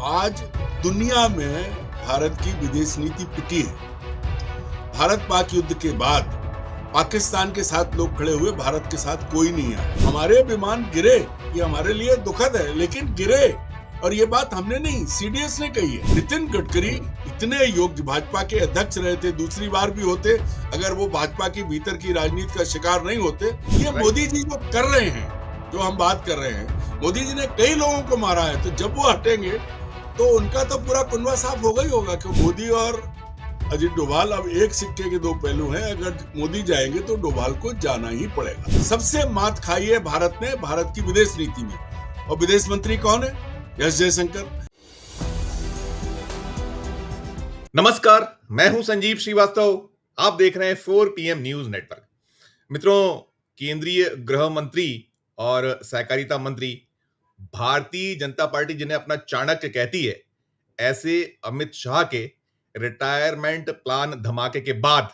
आज दुनिया में भारत की विदेश नीति पिटी है। भारत पाक युद्ध के बाद पाकिस्तान के साथ लोग खड़े हुए, भारत के साथ कोई नहीं आया। हमारे विमान गिरे, ये हमारे लिए दुखद है, लेकिन गिरे। और ये बात हमने नहीं, सीडीएस ने कही है। नितिन गडकरी इतने योग्य भाजपा के अध्यक्ष रहे थे, दूसरी बार भी होते अगर वो भाजपा की भीतर की राजनीति का शिकार नहीं होते। ये मोदी जी जो कर रहे हैं, जो हम बात कर रहे हैं, मोदी जी ने कई लोगों को मारा है, तो जब वो हटेंगे तो उनका तो पूरा कुनबा साफ होगा ही होगा। कि मोदी और अजीत डोभाल अब एक सिक्के के दो पहलू हैं। अगर मोदी जाएंगे तो डोभाल को जाना ही पड़ेगा। सबसे मात खाई है भारत ने, भारत की विदेश नीति में। और विदेश मंत्री कौन है? एस जयशंकर। नमस्कार, मैं हूं संजीव श्रीवास्तव। आप देख रहे हैं 4 PM न्यूज नेटवर्क। मित्रों, केंद्रीय गृह मंत्री और सहकारिता मंत्री, भारतीय जनता पार्टी जिन्हें अपना चाणक्य कहती है, ऐसे अमित शाह के रिटायरमेंट प्लान धमाके के बाद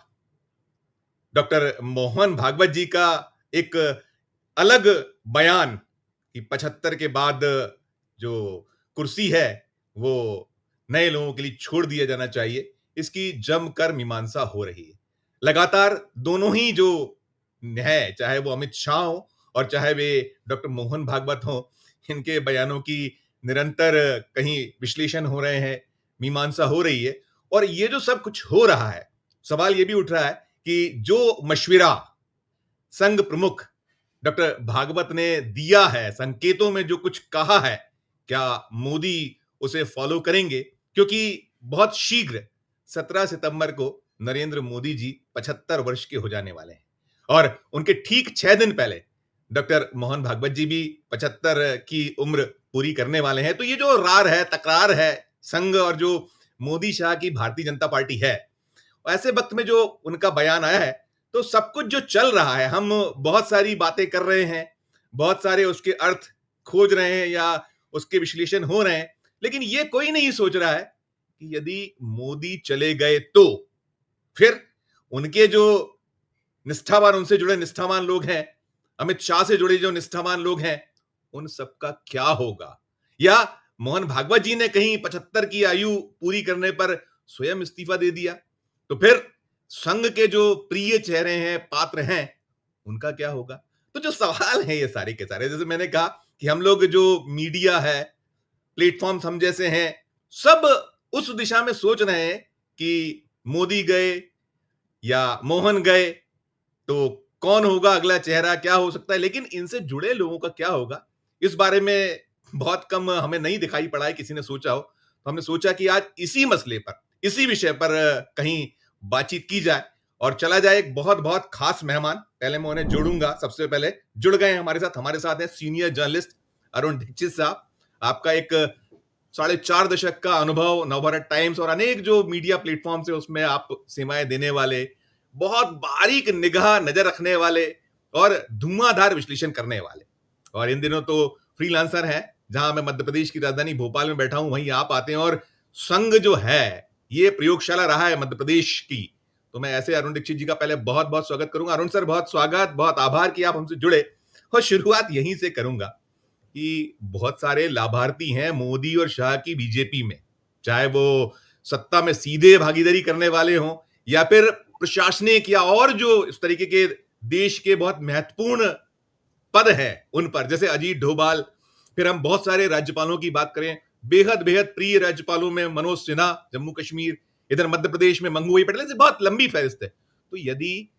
डॉक्टर मोहन भागवत जी का एक अलग बयान कि 75 के बाद जो कुर्सी है वो नए लोगों के लिए छोड़ दिया जाना चाहिए, इसकी जमकर मीमांसा हो रही है। लगातार दोनों ही जो है, चाहे वो अमित शाह हो और चाहे वे डॉक्टर मोहन भागवत हो, इनके बयानों की निरंतर कहीं विश्लेषण हो रहे हैं, मीमांसा हो रही है। और ये जो सब कुछ हो रहा है, सवाल ये भी उठ रहा है कि जो मशविरा संघ प्रमुख डॉक्टर भागवत ने दिया है, संकेतों में जो कुछ कहा है, क्या मोदी उसे फॉलो करेंगे? क्योंकि बहुत शीघ्र 17 सितंबर को नरेंद्र मोदी जी 75 वर्ष के हो जाने वाले हैं और उनके ठीक 6 दिन पहले डॉक्टर मोहन भागवत जी भी 75 की उम्र पूरी करने वाले हैं। तो ये जो रार है, तकरार है संघ और जो मोदी शाह की भारतीय जनता पार्टी है, ऐसे वक्त में जो उनका बयान आया है, तो सब कुछ जो चल रहा है, हम बहुत सारी बातें कर रहे हैं, बहुत सारे उसके अर्थ खोज रहे हैं या उसके विश्लेषण हो रहे हैं, लेकिन ये कोई नहीं सोच रहा है कि यदि मोदी चले गए तो फिर उनके जो निष्ठावान, उनसे जुड़े निष्ठावान लोग हैं, अमित शाह से जुड़े जो निष्ठावान लोग हैं, उन सबका क्या होगा? या मोहन भागवत जी ने कहीं 75 की आयु पूरी करने पर स्वयं इस्तीफा दे दिया, तो फिर संघ के जो प्रिय चेहरे हैं, पात्र हैं, उनका क्या होगा? तो जो सवाल है ये सारे के सारे, जैसे मैंने कहा कि हम लोग जो मीडिया है, प्लेटफॉर्म्स हम जैसे हैं, सब उस दिशा में सोच रहे हैं कि मोदी गए या मोहन गए तो कौन होगा अगला चेहरा, क्या हो सकता है। लेकिन इनसे जुड़े लोगों का क्या होगा, इस बारे में बहुत कम हमें नहीं दिखाई पड़ा है किसी ने सोचा हो। तो हमने सोचा कि आज इसी मसले पर, इसी विषय पर कहीं बातचीत की जाए और चला जाए एक बहुत बहुत खास मेहमान। पहले मैं उन्हें जोड़ूंगा। सबसे पहले जुड़ गए हमारे साथ हैं सीनियर जर्नलिस्ट अरुण दीक्षित साहब। आपका एक 4.5 दशक का अनुभव, नवभारत टाइम्स और अनेक जो मीडिया प्लेटफॉर्म है उसमें आप सेवाएं देने वाले, बहुत बारीक निगाह नजर रखने वाले और धुआंधार विश्लेषण करने वाले। और इन दिनों तो फ्रीलांसर हैं, जहां मैं मध्य प्रदेश की राजधानी भोपाल में बैठा हूं, वहीं आप आते हैं। और संघ जो है, ये प्रयोगशाला रहा है मध्य प्रदेश की। तो मैं ऐसे अरुण दीक्षित जी का पहले बहुत बहुत स्वागत करूंगा। अरुण सर, बहुत स्वागत, बहुत आभार कि आप हमसे जुड़े। और शुरुआत यहीं से करूंगा कि बहुत सारे लाभार्थी हैं मोदी और शाह की बीजेपी में, चाहे वो सत्ता में सीधे भागीदारी करने वाले हों या फिर प्रशासनिक या और जो इस तरीके के देश के बहुत महत्वपूर्ण पद हैं उन पर, जैसे अजीत डोभाल। फिर हम बहुत सारे राज्यपालों की बात करें, बेहद बेहद प्रिय राज्यपालों में मनोज सिन्हा जम्मू कश्मीर, इधर मध्य प्रदेश में मंगू भाई पटेल, से बहुत लंबी फहरिस्त है। तो यदि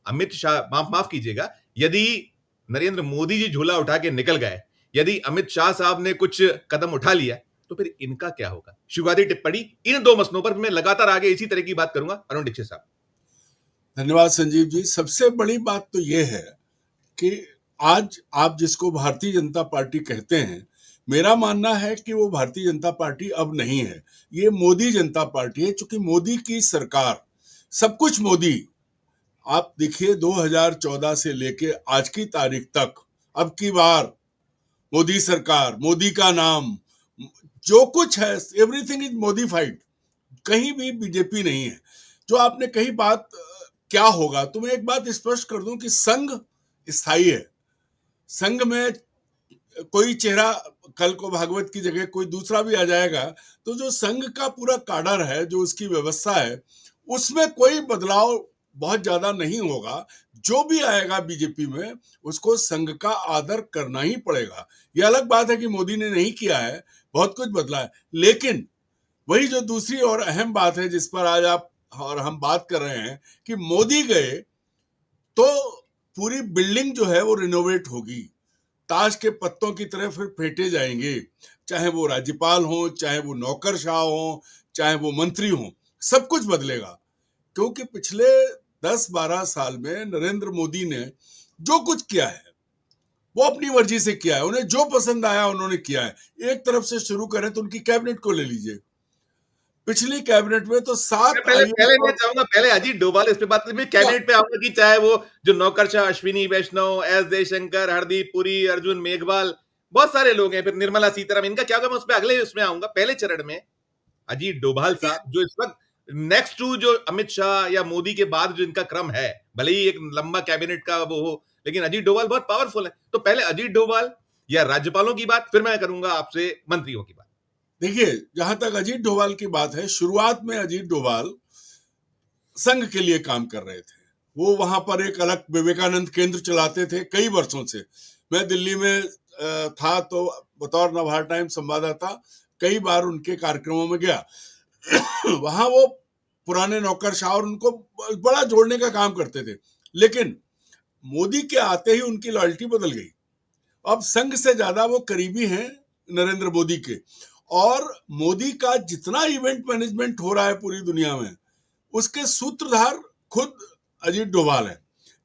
अमित शाह, माफ कीजिएगा, यदि नरेंद्र मोदी जी झोला उठा के निकल गए, यदि अमित शाह साहब ने कुछ कदम उठा लिया, तो फिर इनका क्या होगा? शुरुआती टिप्पणी इन दो मसलों पर। मैं लगातार आगे इसी तरह की बात करूंगा। अरुण दीक्षित साहब। धन्यवाद संजीव जी। सबसे बड़ी बात तो यह है कि आज आप जिसको भारतीय जनता पार्टी कहते हैं, मेरा मानना है कि वो भारतीय जनता पार्टी अब नहीं है, ये मोदी जनता पार्टी है। चूंकि मोदी की सरकार, सब कुछ मोदी। आप देखिए 2014 से लेके आज की तारीख तक, अब की बार मोदी सरकार, मोदी का नाम, जो कुछ है, एवरीथिंग इज मोडिफाइड। कहीं भी बीजेपी नहीं है। जो आपने कही बात, क्या होगा, तो मैं एक बात स्पष्ट कर दूं कि संघ स्थायी है। संघ में कोई चेहरा कल को भागवत की जगह कोई दूसरा भी आ जाएगा, तो जो संघ का पूरा काडर है, जो उसकी व्यवस्था है, उसमें कोई बदलाव बहुत ज्यादा नहीं होगा। जो भी आएगा बीजेपी में, उसको संघ का आदर करना ही पड़ेगा। ये अलग बात है कि मोदी ने नहीं किया है, बहुत कुछ बदला है, लेकिन वही जो दूसरी और अहम बात है जिस पर आज आप और हम बात कर रहे हैं कि मोदी गए तो पूरी बिल्डिंग जो है वो रिनोवेट होगी, ताश के पत्तों की तरह फिर फेंटे जाएंगे, चाहे वो राज्यपाल हो, चाहे वो नौकरशाह हो, चाहे वो मंत्री हो, सब कुछ बदलेगा। क्योंकि पिछले 10-12 साल में नरेंद्र मोदी ने जो कुछ किया है वो अपनी मर्जी से किया है, उन्हें जो पसंद आया उन्होंने किया है। एक तरफ से शुरू करें तो उनकी कैबिनेट को ले लीजिए, पिछली कैबिनेट में तो मैं 7 पहले आईएएस पहले मैं और चाहूंगा, पहले अजीत डोभाल इस पे बात करें, मैं कैबिनेट पे आऊंगा कि चाहे वो जो नौकरशाह अश्विनी वैष्णव, एस जयशंकर, हरदीप पुरी, अर्जुन मेघवाल, बहुत सारे लोग हैं, फिर निर्मला सीतारामन, इनका क्या होगा मैं उस पर अगले उसमें आऊंगा। पहले चरण में अजीत डोभाल साहब जो इस वक्त नेक्स्ट टू जो अमित शाह या मोदी के बाद जो इनका क्रम है, भले ही एक लंबा कैबिनेट का वो हो, लेकिन अजीत डोभाल बहुत पावरफुल है। तो पहले अजीत डोभाल या राज्यपालों की बात, फिर मैं करूंगा आपसे मंत्रियों की बात। देखिए, जहां तक अजीत डोभाल की बात है, शुरुआत में अजीत डोभाल संघ के लिए काम कर रहे थे। वो वहां पर एक अलग विवेकानंद केंद्र चलाते थे कई वर्षों से। मैं दिल्ली में था तो बतौर नवभारत टाइम्स संवाददाता कई बार उनके कार्यक्रमों में गया। वहां वो पुराने नौकरशाह और उनको बड़ा जोड़ने का काम करते थे, लेकिन मोदी के आते ही उनकी लॉयल्टी बदल गई। अब संघ से ज्यादा वो करीबी हैं नरेंद्र मोदी के, और मोदी का जितना इवेंट मैनेजमेंट हो रहा है पूरी दुनिया में, उसके सूत्रधार खुद अजीत डोभाल है।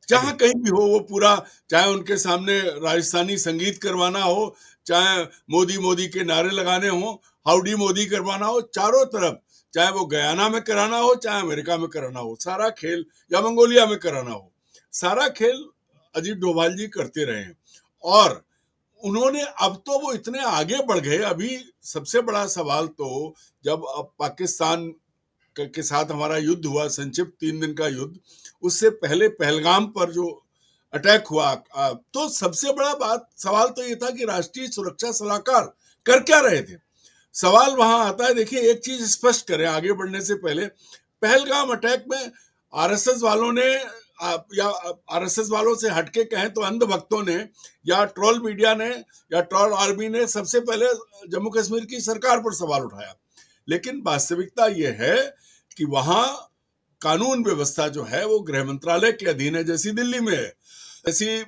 जहां कहीं भी हो वो पूरा, चाहे उनके सामने राजस्थानी संगीत करवाना हो, चाहे मोदी मोदी के नारे लगाने हो, हाउडी मोदी करवाना हो, चारों तरफ, चाहे वो गयाना में कराना हो, चाहे अमेरिका में कराना हो, सारा खेल, या मंगोलिया में कराना हो, सारा खेल अजीत डोभाल जी करते रहे हैं। और उन्होंने, अब तो वो इतने आगे बढ़ गए। अभी सबसे बड़ा सवाल तो, जब अब पाकिस्तान के साथ हमारा युद्ध हुआ, संक्षिप्त 3 दिन का युद्ध, उससे पहले पहलगाम पर जो अटैक हुआ, तो सबसे बड़ा बात सवाल तो ये था कि राष्ट्रीय सुरक्षा सलाहकार कर क्या रहे थे। सवाल वहां आता है, देखिए एक चीज स्पष्ट करें आगे बढ़ने से पहले, पहलगाम अटैक में आरएसएस वालों ने, या आरएसएस वालों से हटके कहें तो अंधभक्तों ने, या ट्रोल मीडिया ने, या ट्रोल आर्मी ने सबसे पहले जम्मू कश्मीर की सरकार पर सवाल उठाया। लेकिन वास्तविकता यह है कि वहां कानून व्यवस्था जो है वो गृह मंत्रालय के अधीन है, जैसी दिल्ली में है, जैसी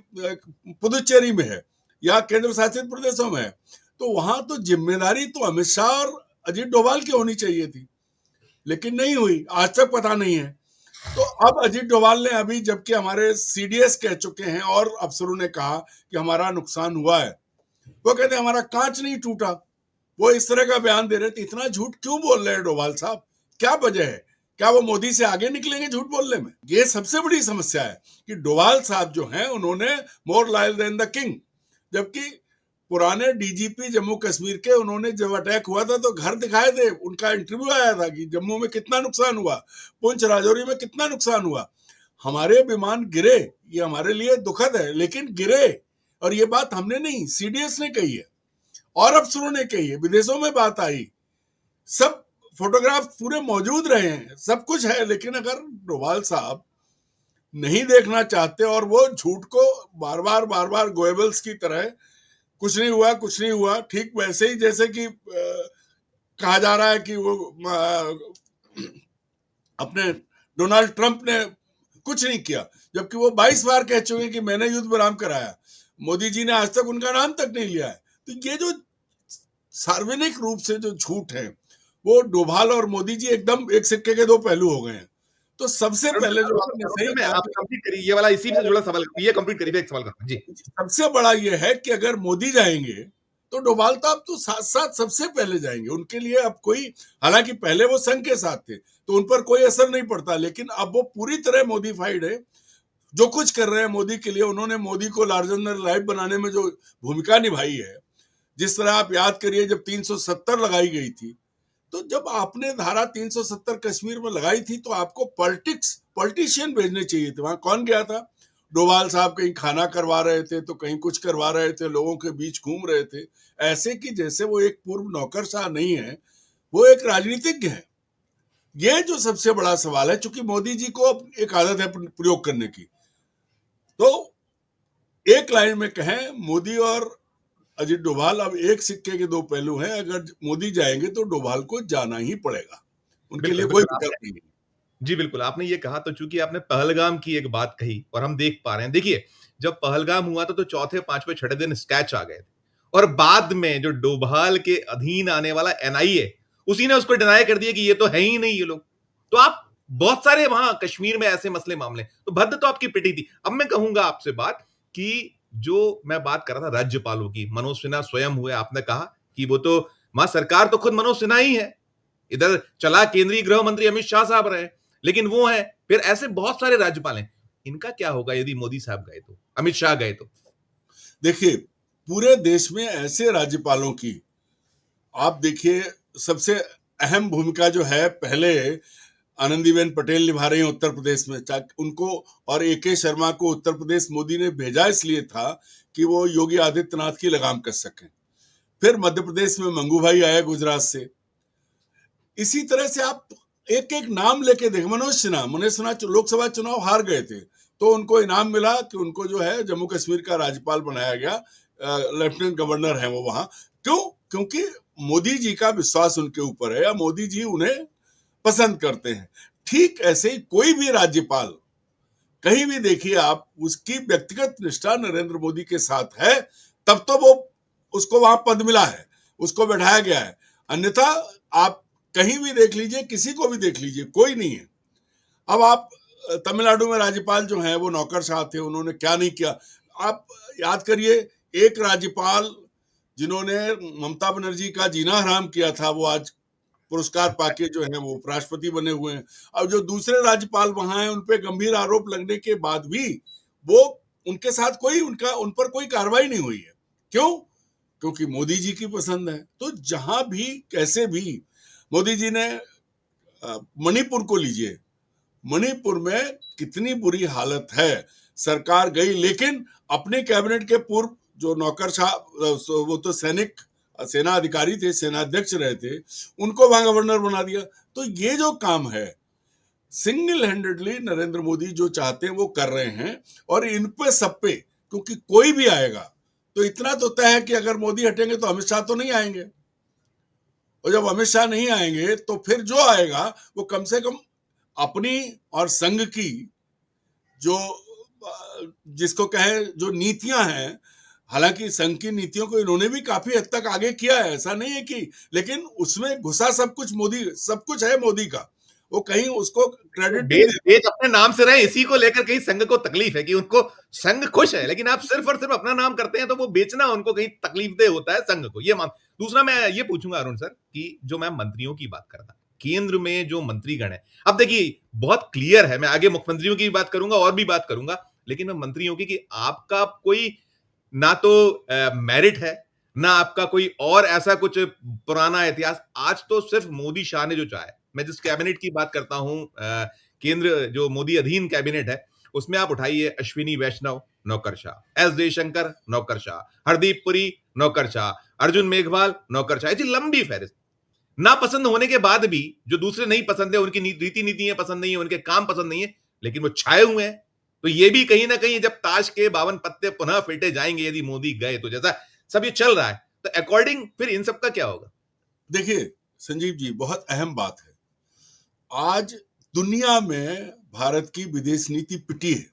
पुदुचेरी में है, या केंद्र शासित प्रदेशों में है। तो वहां तो जिम्मेदारी तो अमित शाह और अजीत डोभाल की होनी चाहिए थी, लेकिन नहीं हुई, आज तक पता नहीं है। तो अब अजीत डोभाल ने, अभी जबकि हमारे सीडीएस कह चुके हैं और अफसरों ने कहा कि हमारा नुकसान हुआ है, वो कहते हैं हमारा कांच नहीं टूटा, वो इस तरह का बयान दे रहे थे। इतना झूठ क्यों बोल रहे हैं डोभाल साहब, क्या वजह है? क्या वो मोदी से आगे निकलेंगे झूठ बोलने में? ये सबसे बड़ी समस्या है कि डोभाल साहब जो हैं उन्होंने more loyal than the king, जबकि पुराने डीजीपी जम्मू कश्मीर के, उन्होंने जब अटैक हुआ था तो घर दिखाए थे, उनका इंटरव्यू आया था कि जम्मू में कितना नुकसान हुआ, पुंछ राजौरी में कितना नुकसान हुआ। हमारे विमान गिरे, ये हमारे लिए दुखद है, लेकिन गिरे, और ये बात हमने नहीं, सीडीएस ने कही है और अफसरों ने कही है, विदेशों में बात आई, सब फोटोग्राफ पूरे मौजूद रहे हैं, सब कुछ है। लेकिन अगर डोभाल साहब नहीं देखना चाहते और वो झूठ को बार बार गोएबल्स की तरह, कुछ नहीं हुआ कुछ नहीं हुआ, ठीक वैसे ही जैसे कि कहा जा रहा है कि वो अपने डोनाल्ड ट्रंप ने कुछ नहीं किया, जबकि वो 22 बार कह चुके कि मैंने युद्ध विराम कराया, मोदी जी ने आज तक उनका नाम तक नहीं लिया है। तो ये जो सार्वजनिक रूप से जो झूठ है, वो डोभाल और मोदी जी एकदम एक सिक्के के दो पहलू हो गए हैं। तो सबसे पहले जो आपने सही में कहा, आप कंप्लीट करिए, ये वाला इसी से जुड़ा सवाल, ये कंप्लीट करिए, एक सवाल करता हूं जी। सबसे बड़ा ये है कि अगर मोदी जाएंगे तो डोभाल साहब तो साथ साथ सबसे पहले जाएंगे, उनके लिए अब कोई, हालांकि पहले वो संघ के साथ थे तो उन पर कोई असर नहीं पड़ता, लेकिन अब वो पूरी तरह मोदीफाइड है। जो कुछ कर रहे हैं मोदी के लिए, उन्होंने मोदी को लार्जर देन लाइफ बनाने में जो भूमिका निभाई है, जिस तरह आप याद करिए जब 370 लगाई गई थी, तो जब आपने धारा 370 कश्मीर में लगाई थी तो आपको पॉलिटिशियन भेजने चाहिए थे। वहां कौन गया था? डोभाल साहब कहीं खाना करवा रहे थे तो कहीं कुछ करवा रहे थे, लोगों के बीच घूम रहे थे, ऐसे कि जैसे वो एक पूर्व नौकरशाह नहीं है, वो एक राजनीतिज्ञ है। ये जो सबसे बड़ा सवाल है, चूंकि मोदी जी को एक आदत है प्रयोग करने की, तो एक लाइन में कहें, मोदी और अजित डोभाल अब एक सिक्के के दो पहलू हैं। अगर मोदी जाएंगे तो डोभाल को जाना ही पड़ेगा, उनके लिए बिल्कुल, कोई बिल्कुल विकल्प आपने नहीं है। जी, बिल्कुल, आपने ये कहा तो चूँकि आपने पहलगाम की एक बात कही और हम देख पा रहे हैं। देखिए, जब पहलगाम हुआ था तो चौथे, 5वें, छठे दिन स्केच आ गए थे और बाद में जो डोभाल के अधीन आने वाला एनआईए, उसी ने उसको डिनाई कर दिया कि ये तो है ही नहीं ये लोग। तो आप बहुत सारे वहाँ कश्मीर में ऐसे मसले मामले, तो भद्द तो आपकी पिटी थी। अब मैं कहूँगा आपसे बात कि जो मैं बात कर रहा था राज्यपालों की, मनोज सिन्हा स्वयं हुए, आपने कहा कि वो तो वहाँ सरकार तो खुद मनोज सिन्हा ही है। इधर चला केंद्रीय गृह मंत्री अमित शाह साहब रहे, लेकिन वो है, फिर ऐसे बहुत सारे राज्यपाल हैं। इनका क्या होगा यदि मोदी साहब गए तो, अमित शाह गए तो? देखिए, पूरे देश में ऐसे राज्यपालों की आप देखिए, सबसे अहम भूमिका जो है पहले आनंदीबेन पटेल निभा रही हैं उत्तर प्रदेश में। उनको और ए.के. शर्मा को उत्तर प्रदेश मोदी ने भेजा इसलिए था कि वो योगी आदित्यनाथ की लगाम कस सकें। फिर मध्य प्रदेश में मंगू भाई आए गुजरात से। इसी तरह से आप एक एक नाम लेके देख, मनोज सिन्हा लोकसभा चुनाव हार गए थे, तो उनको इनाम मिला कि उनको जो है जम्मू कश्मीर का राज्यपाल बनाया गया, लेफ्टिनेंट गवर्नर है वो वहां। क्यों? क्योंकि मोदी जी का विश्वास उनके ऊपर है या मोदी जी उन्हें पसंद करते हैं। ठीक ऐसे ही कोई भी राज्यपाल कहीं भी देखिए आप, उसकी व्यक्तिगत निष्ठा नरेंद्र मोदी के साथ है, तब तो वो उसको वहां पद मिला है, उसको बैठाया गया है। अन्यथा आप कहीं भी देख लीजिए, किसी को भी देख लीजिए, कोई नहीं है। अब आप तमिलनाडु में राज्यपाल जो हैं वो नौकरशाह थे, उन्होंने क्या नहीं किया। आप याद करिए, एक राज्यपाल जिन्होंने ममता बनर्जी का जीना हराम किया था, वो आज पुरस्कार पाके जो है वो उपराष्ट्रपति बने हुए हैं। अब जो दूसरे राज्यपाल वहां हैं, उन पे गंभीर आरोप लगने के बाद भी वो उनके साथ कोई उन पर कोई कार्रवाई नहीं हुई है। क्यों? क्योंकि मोदी जी की पसंद है। तो जहां भी कैसे भी मोदी जी ने मणिपुर को लीजिए, मणिपुर में कितनी बुरी हालत है। सरकार गई, लेकिन अपने कैबिनेट के पूर्व जो नौकरशाह, वो तो सेना अधिकारी थे, सेना अध्यक्ष रहे थे, उनको वहां गवर्नर बना दिया। तो ये जो काम है, सिंगल हैंडेडली नरेंद्र मोदी जो चाहते हैं वो कर रहे हैं। और इन पे सब पे, क्योंकि कोई भी आएगा तो इतना तो तय है कि अगर मोदी हटेंगे तो अमित शाह तो नहीं आएंगे, और जब अमित शाह नहीं आएंगे तो फिर जो आएगा वो कम से कम अपनी और संघ की जो जिसको कहे जो नीतियां हैं, हालांकि संघ की नीतियों को इन्होंने भी काफी हद तक आगे किया है, ऐसा नहीं है कि, लेकिन उसमें घुसा सब कुछ मोदी, सब कुछ है मोदी का, वो कहीं उसको क्रेडिट नहीं देश देते। देश अपने नाम से रहे, इसी को लेकर कहीं संघ को तकलीफ है कि उनको संघ खुश है, लेकिन आप सिर्फ और सिर्फ अपना नाम करते हैं तो वो बेचना उनको कहीं तकलीफदेह होता है संघ को, ये मान। दूसरा मैं ये पूछूंगा अरुण सर कि जो मैं मंत्रियों की बात कर रहा था, केंद्र में जो मंत्रीगण है, अब देखिए बहुत क्लियर है, मैं आगे मुख्यमंत्रियों की बात करूंगा और भी बात करूंगा, लेकिन मैं मंत्रियों की कि आपका कोई ना तो मेरिट है, ना आपका कोई और ऐसा कुछ पुराना इतिहास। आज तो सिर्फ मोदी शाह ने जो चाहा है, मैं जिस कैबिनेट की बात करता हूं, केंद्र जो मोदी अधीन कैबिनेट है, उसमें आप उठाइए अश्विनी वैष्णव नौकरशाह, एस जयशंकर नौकरशाह, हरदीप पुरी नौकरशाह, अर्जुन मेघवाल नौकरशाह, ऐसी लंबी फहरिस्त। ना पसंद होने के बाद भी जो दूसरे नहीं पसंद है, उनकी रीति नीतियां पसंद नहीं है, उनके काम पसंद नहीं है, लेकिन वो छाए हुए हैं। तो ये भी कहीं ना कहीं जब ताश के 52 पत्ते पुनः फेंटे जाएंगे यदि मोदी गए, तो जैसा सब ये चल रहा है, तो अकॉर्डिंग फिर इन सब का क्या होगा? देखिए संजीव जी, बहुत अहम बात है। आज दुनिया में भारत की विदेश नीति पिटी है।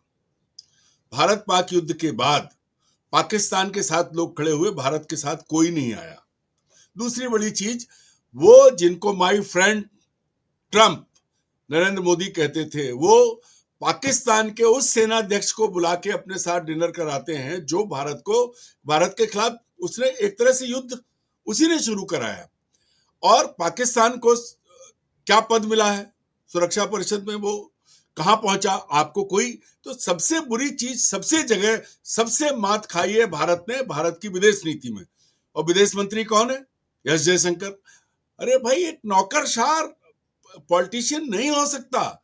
भारत पाक युद्ध के बाद पाकिस्तान के साथ लोग खड़े हुए, भारत के साथ कोई नहीं आया। दूसरी बड़ी चीज, वो जिनको my friend Trump Narendra Modi कहते थे, वो पाकिस्तान के उस सेनाध्यक्ष को बुला के अपने साथ डिनर कराते हैं जो भारत के खिलाफ उसने एक तरह से युद्ध उसी ने शुरू कराया। और पाकिस्तान को क्या पद मिला है सुरक्षा परिषद में, वो कहां पहुंचा आपको कोई। तो सबसे बुरी चीज, सबसे जगह सबसे मात खाई है भारत ने, भारत की विदेश नीति में। और विदेश मंत्री कौन है? एस जयशंकर। अरे भाई, एक नौकरशाह पॉलिटिशियन नहीं हो सकता।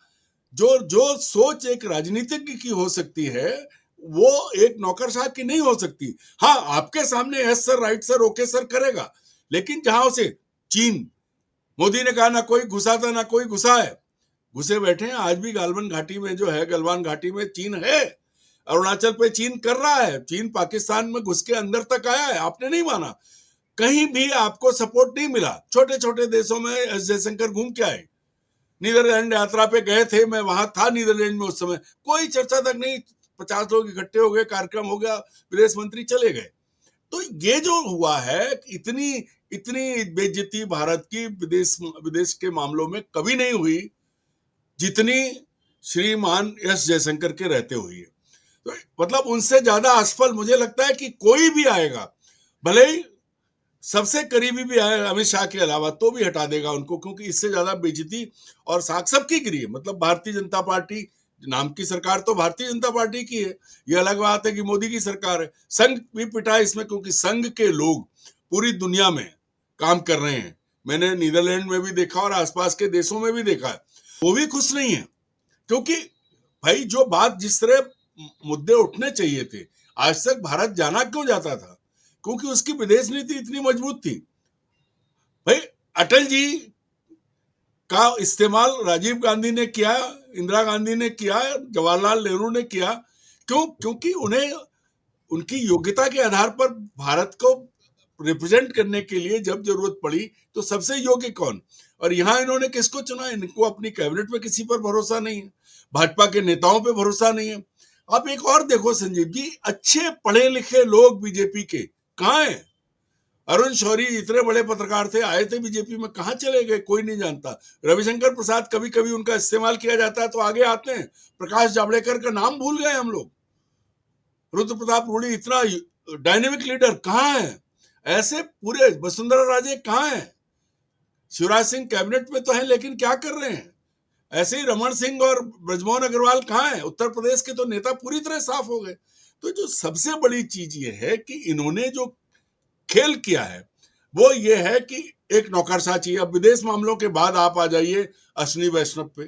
जो जो सोच एक राजनीतिज्ञ की हो सकती है, वो एक नौकरशाह की नहीं हो सकती। हाँ, आपके सामने yes sir, right sir, okay sir करेगा, लेकिन जहां उसे चीन, मोदी ने कहा ना कोई घुसा था ना कोई घुसा है, घुसे बैठे हैं। आज भी गालवन घाटी में जो है, गलवान घाटी में चीन है, अरुणाचल पे चीन कर रहा है, चीन पाकिस्तान में घुस के अंदर तक आया है, आपने नहीं माना। कहीं भी आपको सपोर्ट नहीं मिला। छोटे छोटे देशों में एस जयशंकर घूम के आए, नीदरलैंड यात्रा पे गए थे, मैं वहां था नीदरलैंड में उस समय, कोई चर्चा तक नहीं, 50 लोग इकट्ठे हो गए, कार्यक्रम हो गया, विदेश मंत्री चले गए। तो ये जो हुआ है, इतनी इतनी बेइज्जती भारत की विदेश विदेश के मामलों में कभी नहीं हुई जितनी श्रीमान एस जयशंकर के रहते हुई है। तो मतलब उनसे ज्यादा असफल मुझे लगता है कि कोई भी आएगा, भले ही सबसे करीबी भी आए अमित शाह के अलावा, तो भी हटा देगा उनको, क्योंकि इससे ज्यादा बेइज्जती और साख सबकी गिरी है। मतलब भारतीय जनता पार्टी नाम की सरकार तो भारतीय जनता पार्टी की है, ये अलग बात है कि मोदी की सरकार है। संघ भी पिटा है इसमें, क्योंकि संघ के लोग पूरी दुनिया में काम कर रहे हैं। मैंने नीदरलैंड में भी देखा और आसपास के देशों में भी देखा है, वो भी खुश नहीं है। क्योंकि भाई जो बात जिस तरह मुद्दे उठने चाहिए थे, आज तक भारत जाना क्यों जाता था? क्योंकि उसकी विदेश नीति इतनी मजबूत थी। भाई अटल जी का इस्तेमाल राजीव गांधी ने किया, इंदिरा गांधी ने किया, जवाहरलाल नेहरू ने किया। क्यों? क्योंकि उन्हें उनकी योग्यता के आधार पर भारत को रिप्रेजेंट करने के लिए जब जरूरत पड़ी तो सबसे योग्य कौन, और यहां इन्होंने किसको चुना? इनको अपनी कैबिनेट में किसी पर भरोसा नहीं है, भाजपा के नेताओं पे भरोसा नहीं है। अब एक और देखो संजीव जी, अच्छे पढ़े लिखे लोग बीजेपी के कहाँ हैं? अरुण शौरी इतने बड़े पत्रकार थे, आए थे बीजेपी में, कहां चले गए कोई नहीं जानता। रविशंकर प्रसाद कभी कभी उनका इस्तेमाल किया जाता है तो आगे आते हैं। प्रकाश जावड़ेकर का नाम भूल गए हम लोग। रुद्र प्रताप रूडी इतना डायनेमिक लीडर कहाँ है? ऐसे पूरे वसुंधरा राजे कहाँ है? शिवराज सिंह कैबिनेट में तो है लेकिन क्या कर रहे हैं? ऐसे ही रमन सिंह और ब्रजमोहन अग्रवाल कहाँ है? उत्तर प्रदेश के तो नेता पूरी तरह साफ हो गए। तो जो सबसे बड़ी चीज ये है कि इन्होंने जो खेल किया है वो ये है कि एक नौकरशाह चाहिए। अब विदेश मामलों के बाद आप आ जाइए अश्विनी वैष्णव पे।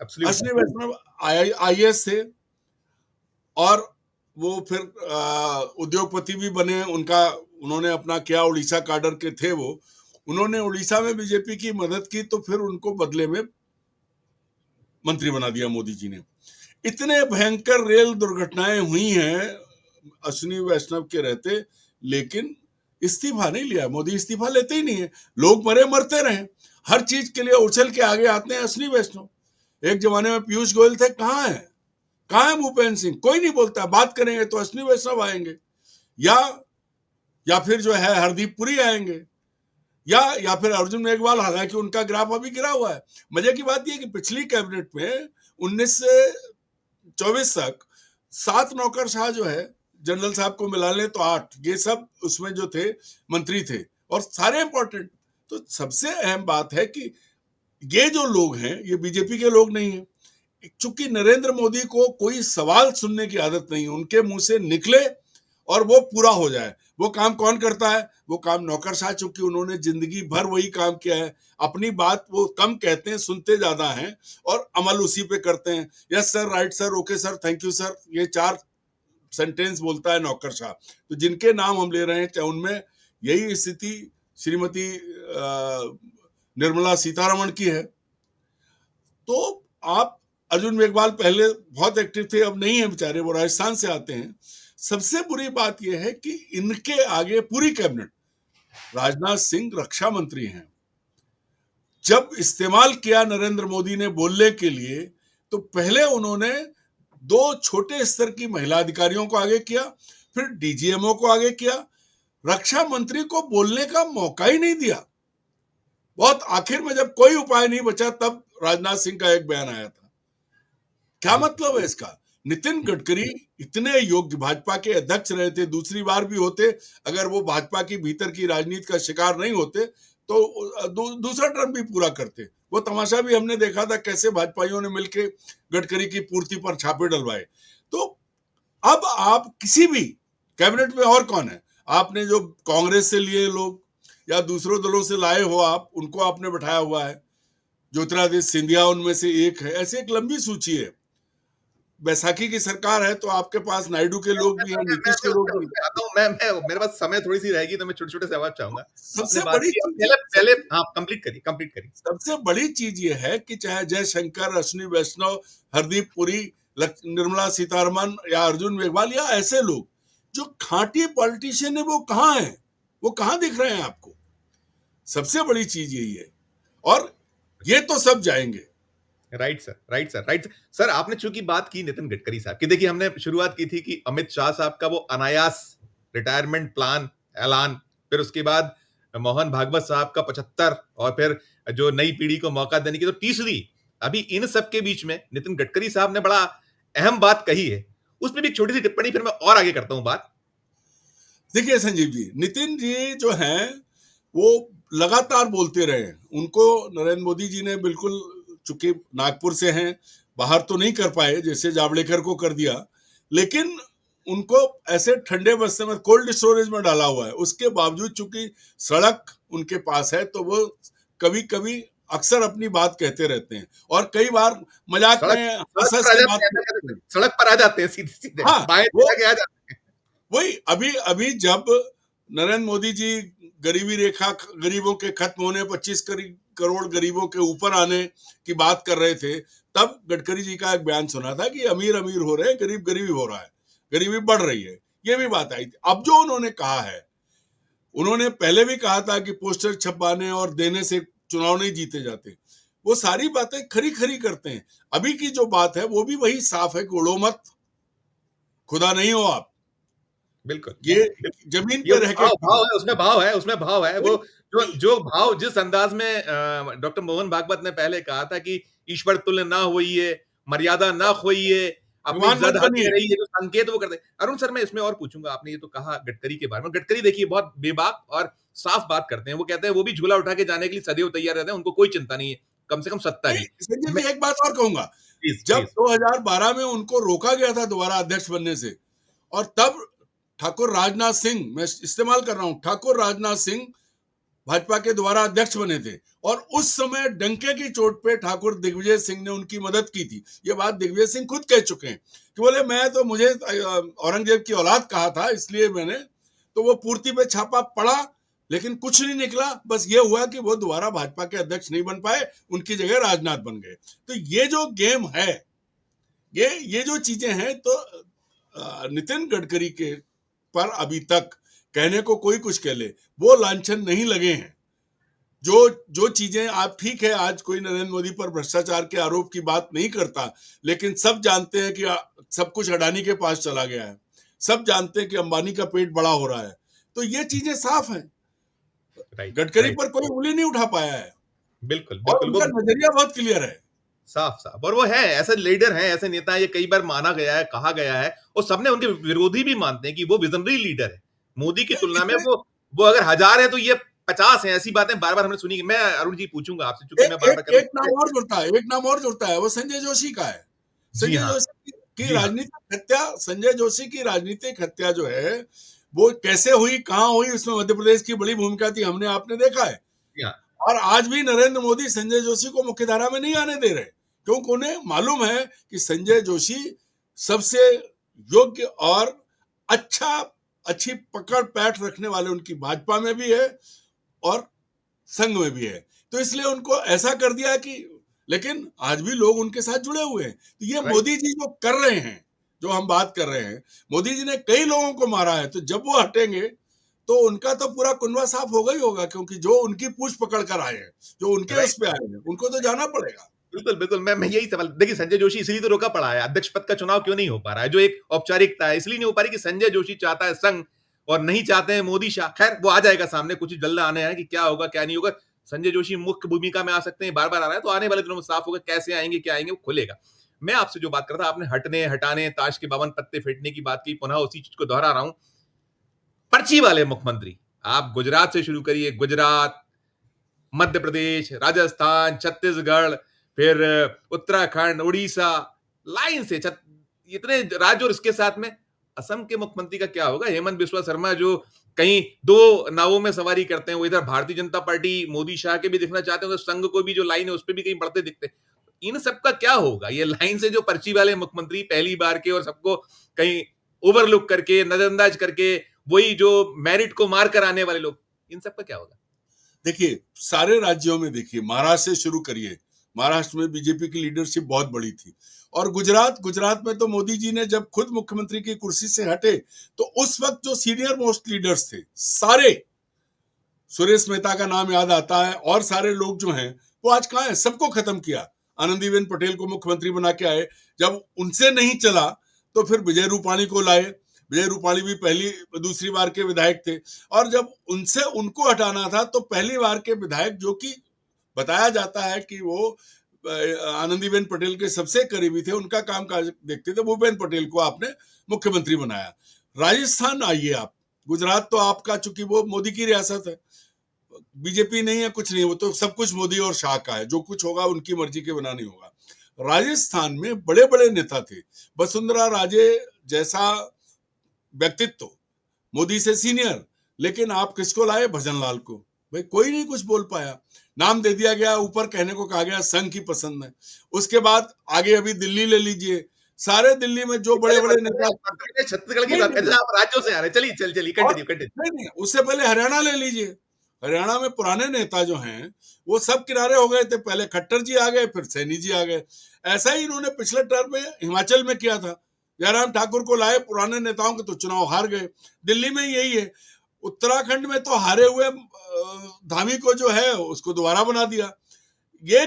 अश्विनी वैष्णव IAS थे और वो फिर उद्योगपति भी बने। उन्होंने अपना किया, उड़ीसा काडर के थे वो। उन्होंने उड़ीसा में बीजेपी की मदद की तो फिर उनको बदले में मंत्री बना दिया मोदी जी ने। इतने भयंकर रेल दुर्घटनाएं हुई हैं अश्विनी वैष्णव के रहते, लेकिन इस्तीफा नहीं लिया मोदी। इस्तीफा लेते ही नहीं है, लोग मरे मरते रहे, हर चीज के लिए उछल के आगे आते हैं अश्विनी वैष्णव। एक जमाने में पीयूष गोयल थे, कहाँ है? कहाँ है भूपेंद्र सिंह? कोई नहीं बोलता। बात करेंगे तो अश्विनी वैष्णव आएंगे, या फिर जो है हरदीप पुरी आएंगे, या फिर अर्जुन मेघवाल। हालांकि उनका ग्राफ अभी गिरा हुआ है। मजे की बात यह कि पिछली कैबिनेट में 19 से 24 तक 7 नौकरशाह जो है, जनरल साहब को मिला लें तो 8, ये सब उसमें जो थे मंत्री थे और सारे इंपॉर्टेंट। तो सबसे अहम बात है कि ये जो लोग हैं ये बीजेपी के लोग नहीं है। चूंकि नरेंद्र मोदी को कोई सवाल सुनने की आदत नहीं है, उनके मुंह से निकले और वो पूरा हो जाए। वो काम कौन करता है? वो काम नौकरशाह, चूंकि उन्होंने जिंदगी भर वही काम किया है। अपनी बात वो कम कहते हैं, सुनते ज्यादा हैं और अमल उसी पे करते हैं। Yes sir, right sir, okay sir, thank you sir, ये 4 सेंटेंस बोलता है नौकरशाह। तो जिनके नाम हम ले रहे हैं, चाहे उनमें यही स्थिति श्रीमती निर्मला सीतारमण की है। तो आप अर्जुन मेघवाल पहले बहुत एक्टिव थे, अब नहीं है बेचारे, वो राजस्थान से आते हैं। सबसे बुरी बात यह है कि इनके आगे पूरी कैबिनेट, राजनाथ सिंह रक्षा मंत्री हैं, जब इस्तेमाल किया नरेंद्र मोदी ने बोलने के लिए तो पहले उन्होंने 2 छोटे स्तर की महिला अधिकारियों को आगे किया, फिर DGMO को आगे किया, रक्षा मंत्री को बोलने का मौका ही नहीं दिया। बहुत आखिर में जब कोई उपाय नहीं बचा तब राजनाथ सिंह का एक बयान आया था। क्या मतलब है इसका? नितिन गडकरी इतने योग्य भाजपा के अध्यक्ष रहे थे, दूसरी बार भी होते अगर वो भाजपा की भीतर की राजनीति का शिकार नहीं होते तो दूसरा टर्म भी पूरा करते। वो तमाशा भी हमने देखा था कैसे भाजपाइयों ने मिलकर गडकरी की पूर्ति पर छापे डलवाए। तो अब आप किसी भी कैबिनेट में और कौन है? आपने जो कांग्रेस से लिए लोग या दूसरों दलों से लाए हो आप, उनको आपने बैठाया हुआ है। ज्योतिरादित्य सिंधिया उनमें से एक है। ऐसे एक लंबी सूची है। बैसाखी की सरकार है तो आपके पास नायडू के लोग भी हैं, नीतीश के लोग भी हैं। मैं आता हूँ, मैं मेरे पास समय थोड़ी सी रहेगी तो मैं छोटे छोटे सवाल चाहूंगा। आपने सबसे बात बड़ी की, अब चीज पहले पहले हाँ कंप्लीट करिए। सबसे बड़ी चीज ये है कि चाहे जयशंकर, अश्विनी वैष्णव, हरदीप पुरी, निर्मला सीतारमन या अर्जुन मेघवाल या ऐसे लोग जो खांटी पॉलिटिशियन है, वो कहाँ है? वो कहाँ दिख रहे हैं आपको? सबसे बड़ी चीज यही है। और ये तो सब जाएंगे। Right sir, right sir, right sir. आपने चूंकि बात की नितिन गडकरी साहब की, देखिए हमने शुरुआत की थी कि अमित शाह साहब का वो अनायास रिटायरमेंट प्लान ऐलान, फिर उसके बाद मोहन भागवत साहब का 75, और फिर जो नई पीढ़ी को मौका देने की तो तीसरी। अभी इन सब के बीच में नितिन गडकरी साहब ने बड़ा अहम बात कही है, उसमें भी एक छोटी सी टिप्पणी, फिर मैं और आगे करता हूं बात। देखिए संजीव जी, नितिन जी जो हैं वो लगातार बोलते रहे। उनको नरेंद्र मोदी जी ने बिल्कुल, चूंकि नागपुर से हैं, बाहर तो नहीं कर पाए जैसे जावड़ेकर को कर दिया, लेकिन उनको ऐसे ठंडे बस्ते में कोल्ड स्टोरेज में डाला हुआ है। उसके बावजूद चूंकि सड़क उनके पास है तो वो कभी कभी अक्सर अपनी बात कहते रहते हैं और कई बार मजाक में सड़क सड़क हंस पर हंस आ के जाते बात हैं, करते हैं। सड़क पर आ जाते हैं, सीधे सीधे हाँ, बाएं वो से आगे आ जाते हैं। वही अभी अभी जब नरेंद्र मोदी जी गरीबी रेखा, गरीबों के खत्म होने, 25 करोड़ गरीबों के ऊपर आने की बात कर रहे थे, तब गडकरी जी का एक बयान सुना था कि अमीर अमीर हो रहे हैं, गरीब गरीबी हो रहा है, गरीबी बढ़ रही है। ये भी बात आई थी। अब जो उन्होंने कहा है, उन्होंने पहले भी कहा था कि पोस्टर छपवाने और देने से चुनाव नहीं जीते जाते। वो सारी बातें खरी खरी करते हैं। अभी की जो बात है वो भी वही साफ है कि उड़ो मत, खुदा नहीं हो आप। बिल्कुल, ये बिल्कुल। जमीन ये पे रह के भाव भाव है, उसमें भाव है, उसमें भाव है। वो जो वही जो भाव जिस अंदाज में डॉक्टर मोहन भागवत ने पहले कहा था कि ईश्वर तुल्य ना होइए, मर्यादा ना खोइए, अपनी भगवान जद मत हटे बनिए। रहिए, जो संकेत वो करते हैं। अरुण सर, मैं इसमें और पूछूंगा, आपने ये तो कहा गडकरी के बारे में। गडकरी देखिए बहुत बेबाक और साफ बात करते हैं। वो कहते हैं वो भी झूला उठा के जाने के लिए सदैव तैयार रहते हैं, उनको कोई चिंता नहीं है, कम से कम सत्ता नहीं, की। संजय मैं जी एक बात और कहूंगा। प्लीज जब प्लीज 2012 में उनको रोका गया था दोबारा अध्यक्ष बनने से, और तब ठाकुर राजनाथ सिंह, मैं इस्तेमाल कर रहा हूं, ठाकुर राजनाथ सिंह भाजपा के दोबारा अध्यक्ष बने थे, और उस समय डंके की चोट पे ठाकुर दिग्विजय सिंह ने उनकी मदद की थी। ये बात दिग्विजय सिंह खुद कह चुके हैं कि बोले मैं तो, मुझे औरंगजेब की औलाद कहा था इसलिए मैंने, तो वो पूर्ति पे छापा पड़ा, लेकिन कुछ नहीं निकला। बस ये हुआ कि वो दोबारा भाजपा के अध्यक्ष नहीं बन पाए, उनकी जगह राजनाथ बन गए। तो ये जो गेम है, ये जो चीजें हैं, तो नितिन गडकरी के पर अभी तक कहने को कोई कुछ कह ले, वो लांछन नहीं लगे हैं। जो जो चीजें, आप ठीक है, आज कोई नरेंद्र मोदी पर भ्रष्टाचार के आरोप की बात नहीं करता, लेकिन सब जानते हैं कि सब कुछ अडानी के पास चला गया है। सब जानते हैं कि अंबानी का पेट बड़ा हो रहा है। तो ये चीजें साफ हैं। राइट गडकरी राइट, पर कोई उंगली नहीं उठा पाया है, बिल्कुल और बिल्कुल। वो उनका नजरिया बहुत क्लियर है। साफ साफ, और वो है, ऐसे लीडर हैं, ऐसे नेता हैं, ये कई बार माना गया है, कहा गया है, और सबने, उनके विरोधी भी मानते हैं कि वो विजनरी लीडर है। मोदी की तुलना में इसमें वो अगर 1000 है तो ये 50 है। ऐसी बातें बार बार हमने सुनी। मैं अरुण जी पूछूंगा आपसे, चूंकि एक मैं बार बार एक कर एक नाम और जुड़ता है, एक नाम और जुड़ता है, वो संजय जोशी का है। जी संजय हाँ, जोशी की जी हाँ, राजनीतिक हत्या, संजय जोशी की राजनीतिक हत्या जो है वो कैसे हुई, कहां हुई, उसमें मध्य प्रदेश की बड़ी भूमिका थी, हमने आपने देखा है। जी हाँ, और आज भी नरेंद्र मोदी संजय जोशी को मुख्यधारा में नहीं आने दे रहे, क्योंकि उन्हें मालूम है कि संजय जोशी सबसे योग्य और अच्छा, अच्छी पकड़ पैठ रखने वाले उनकी भाजपा में भी है और संघ में भी है। तो इसलिए उनको ऐसा कर दिया कि, लेकिन आज भी लोग उनके साथ जुड़े हुए हैं। तो ये राइट। मोदी जी जो कर रहे हैं, जो हम बात कर रहे हैं, मोदी जी ने कई लोगों को मारा है, तो जब वो हटेंगे तो उनका तो पूरा कुनबा साफ होगा ही होगा, क्योंकि जो उनकी पूछ पकड़ कर आए हैं, जो उनके उस राइट, पे आए हैं, उनको तो जाना पड़ेगा। बिल्कुल बिल्कुल। मैं यही सवाल, देखिए संजय जोशी इसलिए तो रोका पड़ा है, अध्यक्ष पद का चुनाव क्यों नहीं हो पा रहा है, जो एक औपचारिकता है, इसलिए नहीं हो पा रही कि संजय जोशी चाहता है संघ, और नहीं चाहते हैं मोदी शाह। खैर वो आ जाएगा सामने, कुछ जल्द आने हैं कि क्या होगा क्या नहीं होगा। संजय जोशी मुख्य भूमिका में आ सकते हैं, बार बार आ रहा है, तो आने वाले दिनों में साफ होगा कैसे आएंगे, क्या आएंगे, वो खुलेगा। मैं आपसे जो बात कर रहा था, आपने हटने हटाने, ताश के 52 पत्ते फेंटने की बात की, पुनः उसी चीज को दोहरा रहा हूं। पर्ची वाले मुख्यमंत्री, आप गुजरात से शुरू करिए, गुजरात, मध्य प्रदेश, राजस्थान, छत्तीसगढ़, फिर उत्तराखंड, उड़ीसा, लाइन से इतने राज्य, और इसके साथ में असम के मुख्यमंत्री का क्या होगा? हेमंत बिस्वा शर्मा, जो कहीं दो नावों में सवारी करते हैं। वो इधर भारतीय जनता पार्टी मोदी शाह के भी दिखना चाहते हैं, तो संघ को भी जो लाइन है उस पर भी कहीं बढ़ते दिखते हैं। इन सब का क्या होगा? ये लाइन से जो पर्ची वाले मुख्यमंत्री पहली बार के और सबको कहीं ओवरलुक करके, नजरअंदाज करके, वही जो मेरिट को मार कर आने वाले लोग, इन सब का क्या होगा? देखिए, सारे राज्यों में देखिए, महाराष्ट्र से शुरू करिए। महाराष्ट्र में बीजेपी की लीडरशिप बहुत बड़ी थी। और गुजरात में तो मोदी जी ने जब खुद मुख्यमंत्री की कुर्सी से हटे, तो उस वक्त जो सीनियर मोस्ट लीडर्स थे सारे, सुरेश मेहता का नाम याद आता है, और सारे लोग जो हैं वो आज कहाँ है? सबको खत्म किया। आनंदीबेन पटेल को मुख्यमंत्री बना के आए। जब उनसे नहीं चला तो फिर विजय रूपाणी को लाए। विजय रूपाणी भी पहली दूसरी बार के विधायक थे, और जब उनसे उनको हटाना था तो पहली बार के विधायक, जो कि बताया जाता है कि वो आनंदीबेन पटेल के सबसे करीबी थे, उनका काम काज देखते थे, भूपेन पटेल को आपने मुख्यमंत्री बनाया। राजस्थान आइए आप, गुजरात तो आपका चूंकि वो मोदी की रियासत है, बीजेपी नहीं है, कुछ नहीं, वो तो सब कुछ मोदी और शाह का है, जो कुछ होगा उनकी मर्जी के बिना नहीं होगा। राजस्थान में बड़े बड़े नेता थे, वसुंधरा राजे जैसा व्यक्तित्व, मोदी से सीनियर, लेकिन आप किसको लाए? भजन लाल को। भाई कोई नहीं कुछ बोल पाया, नाम दे दिया गया, ऊपर कहने को कहा गया संघ की पसंद में। उसके बाद आगे अभी दिल्ली ले लीजिए, सारे दिल्ली में जो बड़े बड़े नेता, छत्तीसगढ़ की नहीं बात नहीं, कर, आप राज्यों से आ रहे हैं, चलिए चलिए और कंटिन्यू कंटिन्यू। नहीं नहीं, उससे पहले हरियाणा ले लीजिए। हरियाणा में पुराने नेता जो हैं वो सब किनारे हो गए थे, पहले खट्टर जी आ गए, फिर सैनी जी आ गए। ऐसा ही इन्होंने पिछले टर्म में हिमाचल में किया था, जयराम ठाकुर को लाए, पुराने नेताओं के तो चुनाव हार गए। दिल्ली में यही है। उत्तराखंड में तो हारे हुए धामी को जो है उसको दोबारा बना दिया। ये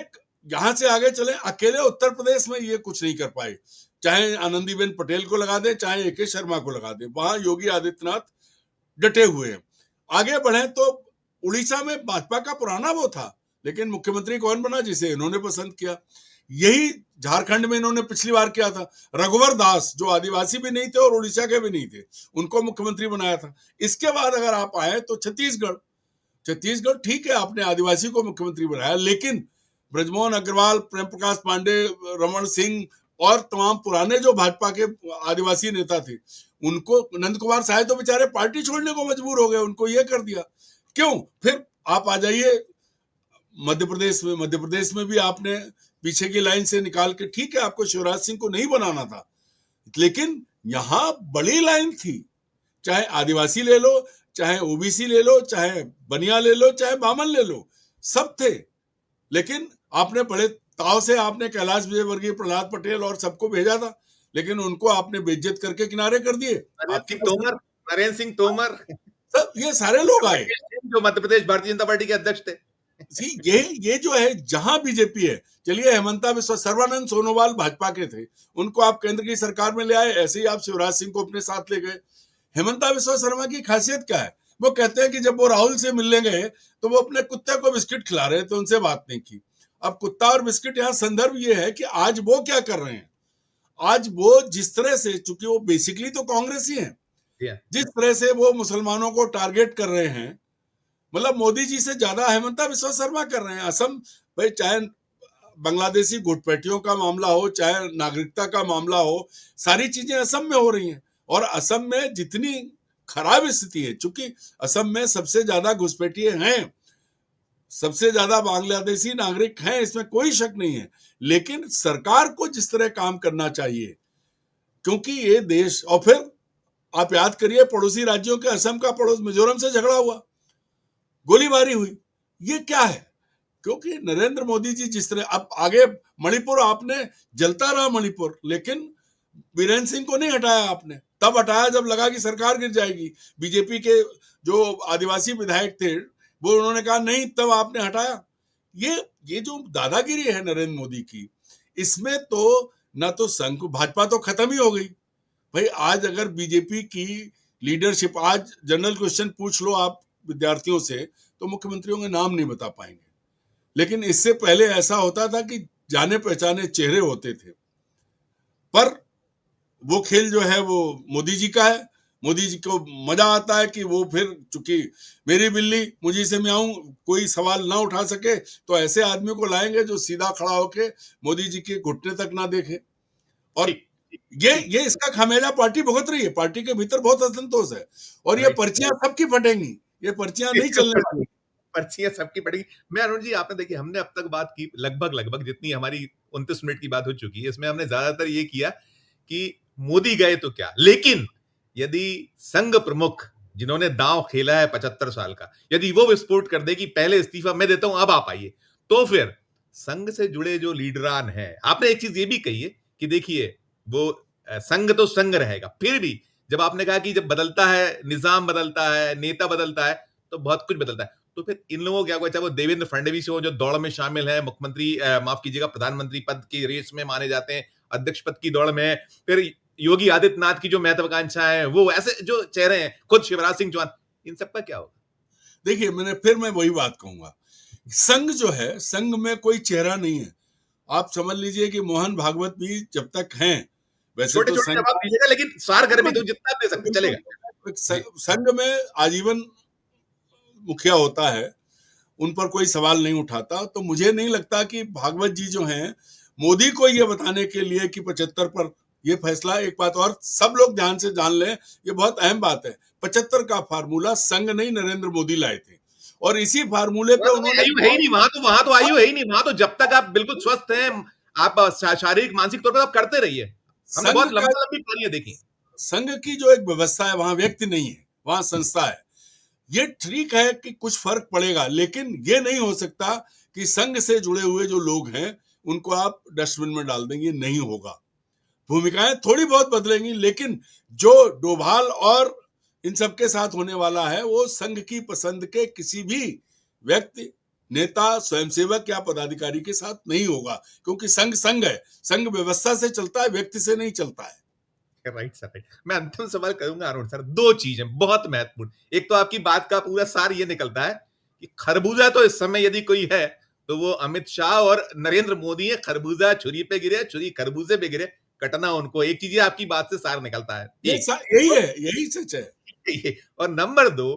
यहां से आगे चले, अकेले उत्तर प्रदेश में ये कुछ नहीं कर पाए, चाहे आनंदीबेन पटेल को लगा दे, चाहे ए के शर्मा को लगा दे, वहां योगी आदित्यनाथ डटे हुए हैं। आगे बढ़े तो उड़ीसा में भाजपा का पुराना वो था, लेकिन मुख्यमंत्री कौन बना? जिसे इन्होंने पसंद किया। यही झारखंड में इन्होंने पिछली बार किया था, रघुवर दास, जो आदिवासी भी नहीं थे और उड़ीसा के भी नहीं थे, उनको मुख्यमंत्री बनाया था। इसके बाद अगर आप आए तो छत्तीसगढ़ ठीक है, आपने आदिवासी को मुख्यमंत्री बनाया, लेकिन ब्रजमोहन अग्रवाल, प्रेम प्रकाश पांडे, रमन सिंह और तमाम पुराने जो भाजपा के आदिवासी नेता थे, उनको, नंद कुमार साहे तो बेचारे पार्टी छोड़ने को मजबूर हो गए, उनको ये कर दिया। क्यों? फिर आप आ जाइए मध्य प्रदेश में भी आपने पीछे की लाइन से निकाल के, ठीक है आपको शिवराज सिंह को नहीं बनाना था, लेकिन यहां बड़ी लाइन थी, चाहे आदिवासी ले लो, चाहे ओबीसी ले लो, चाहे बनिया ले लो, चाहे बामन ले लो, सब थे। लेकिन आपने बड़े ताव से आपने कैलाश विजयवर्गीय, प्रहलाद पटेल और सबको भेजा था, लेकिन उनको आपने बेइज्जत करके किनारे कर दिए। आपकी तोमर, नरेंद्र सिंह तोमर, सब ये सारे लोग आए जो मध्य प्रदेश भारतीय जनता पार्टी के अध्यक्ष थे। जी। ये जो है, जहां बीजेपी है, चलिए हेमंता बिस्वा, सर्बानंद सोनोवाल भाजपा के थे, उनको आप केंद्र की सरकार में ले आए, ऐसे ही आप शिवराज सिंह को अपने साथ ले गए। हेमंता बिस्वा शर्मा की खासियत क्या है? वो कहते हैं कि जब वो राहुल से मिलने गए तो वो अपने कुत्ते को बिस्किट खिला रहे थे, उनसे बात नहीं की। अब कुत्ता और बिस्किट, यहाँ संदर्भ ये है कि आज वो क्या कर रहे हैं। आज वो जिस तरह से, चूंकि वो बेसिकली तो कांग्रेसी हैं, जिस तरह से वो मुसलमानों को टारगेट कर रहे हैं, मतलब मोदी जी से ज्यादा हेमंता बिस्वा शर्मा कर रहे हैं। असम, भाई चाहे बांग्लादेशी घुसपैठियों का मामला हो, चाहे नागरिकता का मामला हो, सारी चीजें असम में हो रही हैं। और असम में जितनी खराब स्थिति है, चूंकि असम में सबसे ज्यादा घुसपैठिए हैं, सबसे ज्यादा बांग्लादेशी नागरिक हैं, इसमें कोई शक नहीं है, लेकिन सरकार को जिस तरह काम करना चाहिए, क्योंकि ये देश, और फिर आप याद करिए पड़ोसी राज्यों के, असम का पड़ोस मिजोरम से झगड़ा हुआ, गोलीबारी हुई, ये क्या है? क्योंकि नरेंद्र मोदी जी जिस तरह, अब आगे मणिपुर आपने, जलता रहा मणिपुर, लेकिन बीरेन सिंह को नहीं हटाया आपने, तब हटाया जब लगा कि सरकार गिर जाएगी। बीजेपी के जो आदिवासी विधायक थे वो उन्होंने कहा नहीं, तब आपने हटाया। ये जो दादागिरी है नरेंद्र मोदी की, इसमें तो ना तो संघ, भाजपा तो खत्म ही हो गई। भाई आज अगर बीजेपी की लीडरशिप, आज जनरल क्वेश्चन पूछ लो आप विद्यार्थियों से, तो मुख्यमंत्रियों के नाम नहीं बता पाएंगे। लेकिन इससे पहले ऐसा होता था कि जाने पहचाने चेहरे होते थे। पर वो खेल जो है वो मोदी जी का है। मोदी जी को मजा आता है कि वो फिर, चूंकि मेरी बिल्ली मुझी से म्याऊं, कोई सवाल ना उठा सके, तो ऐसे आदमी को लाएंगे जो सीधा खड़ा होके मोदी जी के घुटने तक ना देखे। और ये इसका खामियाजा पार्टी भुगत रही है। पार्टी के भीतर बहुत असंतोष है, और ये पर्चियां सबकी फटेंगी, ये पर्चियां नहीं चलने वाली। पर्चियां सबकी पड़ेगी। मैं अरुण जी, आपने देखिए, हमने अब तक बात की लगभग जितनी हमारी 29 मिनट की बात हो चुकी है, इसमें हमने ज्यादातर ये किया कि मोदी गए तो क्या, लेकिन यदि संघ प्रमुख जिन्होंने दांव खेला है 75 साल का, यदि वो विस्फोट कर दे कि पहले इस्तीफा मैं देता हूं अब आप आइए, तो फिर संघ से जुड़े जो लीडरान हैं, आपने एक चीज ये भी कही है कि देखिए वो संघ तो संघ रहेगा, फिर भी जब आपने कहा कि जब बदलता है निजाम, बदलता है नेता, बदलता है तो बहुत कुछ बदलता है, तो फिर इन लोगों क्या, चाहे वो देवेंद्र फडणवीस हो जो दौड़ में शामिल है, मुख्यमंत्री माफ कीजिएगा प्रधानमंत्री पद की रेस में माने जाते हैं, अध्यक्ष पद की दौड़ में है, फिर योगी आदित्यनाथ की जो महत्वाकांक्षा है, वो ऐसे जो चेहरे हैं, खुद शिवराज सिंह चौहान, इन सबका क्या होगा? देखिए, मैं वही बात कहूंगा, संघ जो है, संघ में कोई चेहरा नहीं है। आप समझ लीजिए कि मोहन भागवत भी जब तक हैं, वैसे छोटे तो छोटे संघ जवाब दीजिएगा, लेकिन सार घर भी तो जितना आप दे सकते चलेगा जी। संघ में आजीवन मुखिया होता है, उन पर कोई सवाल नहीं उठाता। तो मुझे नहीं लगता कि भागवत जी जो हैं, मोदी को ये बताने के लिए कि 75 पर ये फैसला, एक बात और सब लोग ध्यान से जान लें, ये बहुत अहम बात है, 75 का फार्मूला संघ नहीं नरेंद्र मोदी लाए थे, और इसी फार्मूले पे वहां तो उन्होंने आयु है ही नहीं, वहां तो आयु है ही नहीं, वहां तो जब तक आप बिल्कुल स्वस्थ हैं, आप शारीरिक मानसिक तौर पर आप करते रहिए, हमने संघ बहुत का, लंबी लंबी कहानियां देखी। संघ की जो एक व्यवस्था है, वहां व्यक्ति नहीं है, वहां संस्था है। ये ठीक है कि कुछ फर्क पड़ेगा, लेकिन ये नहीं हो सकता कि संघ से जुड़े हुए जो लोग हैं उनको आप डस्टबिन में डाल देंगे, नहीं होगा। भूमिकाएं थोड़ी बहुत बदलेंगी, लेकिन जो डोभाल और इन सबके साथ होने वाला है वो संघ की पसंद के किसी भी व्यक्ति, नेता, स्वयंसेवक या पदाधिकारी के साथ नहीं होगा, क्योंकि संघ संघ है, संघ व्यवस्था से चलता है, व्यक्ति से नहीं चलता है। Right sir, right. मैं अंतिम सवाल करूंगा अरुण सर, दो चीजें बहुत महत्वपूर्ण, एक तो आपकी बात का पूरा सार ये निकलता है कि खरबूजा तो इस समय यदि कोई है तो वो अमित शाह और नरेंद्र मोदी है, खरबूजा छुरी पे गिरे, छुरी खरबूजे पे गिरे, कटना उनको, एक चीज आपकी बात से सार निकलता है, एक यही है, यही सच है। और नंबर दो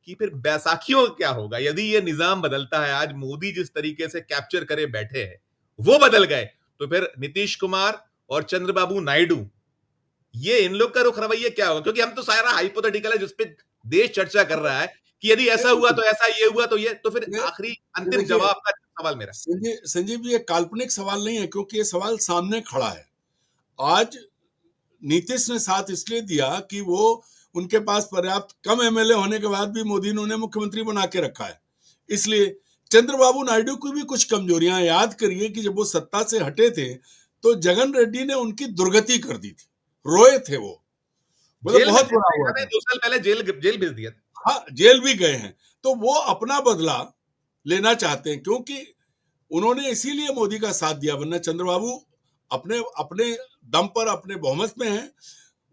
कि फिर बैसाखियों क्या होगा यदि ये निजाम बदलता है, आज मोदी जिस तरीके से कैप्चर करे बैठे हैं वो बदल गए, तो फिर नीतीश कुमार और चंद्रबाबू नायडू, ये इन लोग का रुख रवैया क्या होगा? क्योंकि हम तो सारा हाइपोथेटिकल है जिसपे देश चर्चा कर रहा है कि यदि ऐसा हुआ तो ऐसा, ये हुआ तो ये, तो फिर आखिरी अंतिम देखिए जवाब का सवाल मेरा। संजीव जी, ये काल्पनिक सवाल नहीं है, क्योंकि ये सवाल सामने खड़ा है। आज नीतीश ने साथ इसलिए दिया कि वो, उनके पास पर्याप्त कम एमएलए होने के बाद भी मोदी ने उन्हें मुख्यमंत्री बना के रखा है, इसलिए। चंद्रबाबू नायडू की भी कुछ कमजोरियां, याद करिए कि जब वो सत्ता से हटे थे तो जगन रेड्डी ने उनकी दुर्गति कर दी थी, रोए थे वो, मतलब जेल में बहुत थे, बुरा हुआ मैंने था। 2 साल पहले जेल भेज दिया। हाँ, जेल भी गए हैं, तो वो अपना बदला लेना चाहते हैं, क्योंकि उन्होंने इसीलिए मोदी का साथ दिया, वरना चंद्रबाबू अपने अपने दम पर अपने बहुमत में हैं,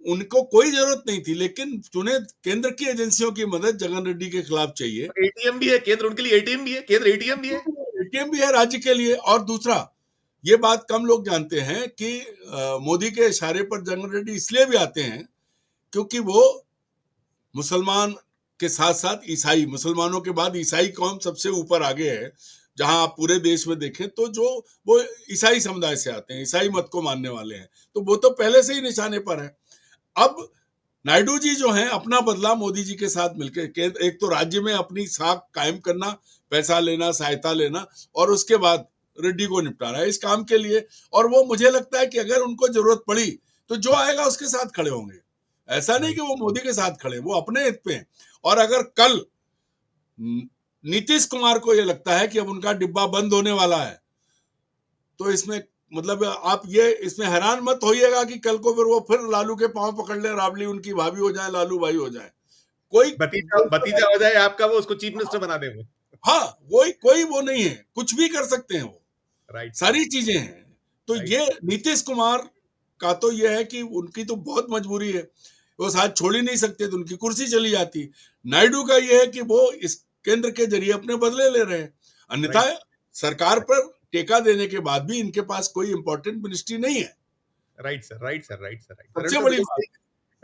उनको कोई जरूरत नहीं थी, लेकिन उन्हें केंद्र की एजेंसियों की मदद जगन रेड्डी के खिलाफ चाहिए। एटीएम भी है केंद्र, उनके लिए एटीएम भी है, केंद्र एटीएम भी है। एटीएम भी है राज्य के लिए। और दूसरा, ये बात कम लोग जानते हैं कि मोदी के इशारे पर जगन रेड्डी इसलिए भी आते हैं क्योंकि वो मुसलमान के साथ साथ ईसाई, मुसलमानों के बाद ईसाई कौम सबसे ऊपर आगे है, जहां आप पूरे देश में देखें तो जो वो ईसाई समुदाय से आते हैं, ईसाई मत को मानने वाले हैं, तो वो तो पहले से ही निशाने पर है। अब नायडू जी जो हैं, अपना बदला मोदी जी के साथ मिलकर, एक तो राज्य में अपनी साख कायम करना, पैसा लेना, सहायता लेना, और उसके बाद रेड्डी को निपटाना है इस काम के लिए। और वो, मुझे लगता है कि अगर उनको जरूरत पड़ी तो जो आएगा उसके साथ खड़े होंगे, ऐसा नहीं कि वो मोदी के साथ खड़े, वो अपने हित पे हैं। और अगर कल नीतीश कुमार को ये लगता है कि अब उनका डिब्बा बंद होने वाला है, तो इसमें मतलब आप ये इसमें हैरान मत होइएगा कि कल को फिर वो फिर लालू के पांव पकड़ ले, राबड़ी उनकी भाभी हो जाए, लालू भाई हो जाए, कोई भतीजा हो जाए आपका, वो उसको चीफ मिनिस्टर बना दे वो। हाँ, कोई वो नहीं है, कुछ भी कर सकते हैं वो, राइट, सारी चीजें हैं। तो ये नीतीश कुमार का तो ये है कि उनकी तो बहुत मजबूरी है, वो साथ छोड़ ही नहीं सकते, तो उनकी कुर्सी चली जाती। नायडू का ये है कि वो इस केंद्र के जरिए अपने बदले ले रहे हैं, अन्यथा सरकार पर टेका देने के बाद भी इनके पास कोई इंपॉर्टेंट मिनिस्ट्री नहीं है। Right sir, right sir, right sir, सबसे बड़ी बात।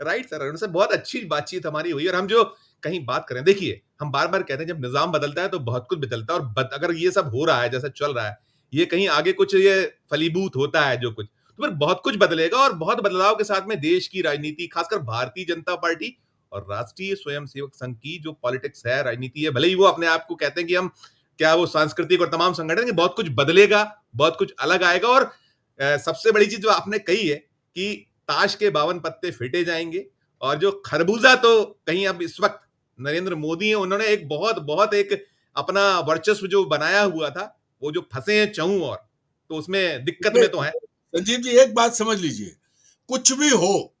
राइट सर, उनसे बहुत अच्छी बातचीत हमारी हुई। और हम जो कहीं बात करें, देखिए हम बार बार कहते हैं जब निजाम बदलता है तो बहुत कुछ बदलता है, और अगर ये सब हो रहा है जैसा चल रहा है, ये कहीं आगे कुछ ये फलीभूत होता है जो कुछ, तो फिर बहुत कुछ बदलेगा, और बहुत बदलाव के साथ में देश की राजनीति, खासकर भारतीय जनता पार्टी और राष्ट्रीय स्वयंसेवक संघ की जो पॉलिटिक्स है, राजनीति है, भले ही वो अपने आप को कहते हैं कि हम क्या वो सांस्कृतिक और तमाम संगठन, बहुत कुछ बदलेगा, बहुत कुछ अलग आएगा। और सबसे बड़ी चीज जो आपने कही है कि ताश के 52 पत्ते फेंटे जाएंगे, और जो खरबूजा तो कहीं अब इस वक्त नरेंद्र मोदी है, उन्होंने एक बहुत बहुत एक अपना वर्चस्व जो बनाया हुआ था, वो जो फंसे हैं चहुं और, तो उसमें दिक्कत में तो है। संजीव जी, एक बात समझ लीजिए, कुछ भी हो,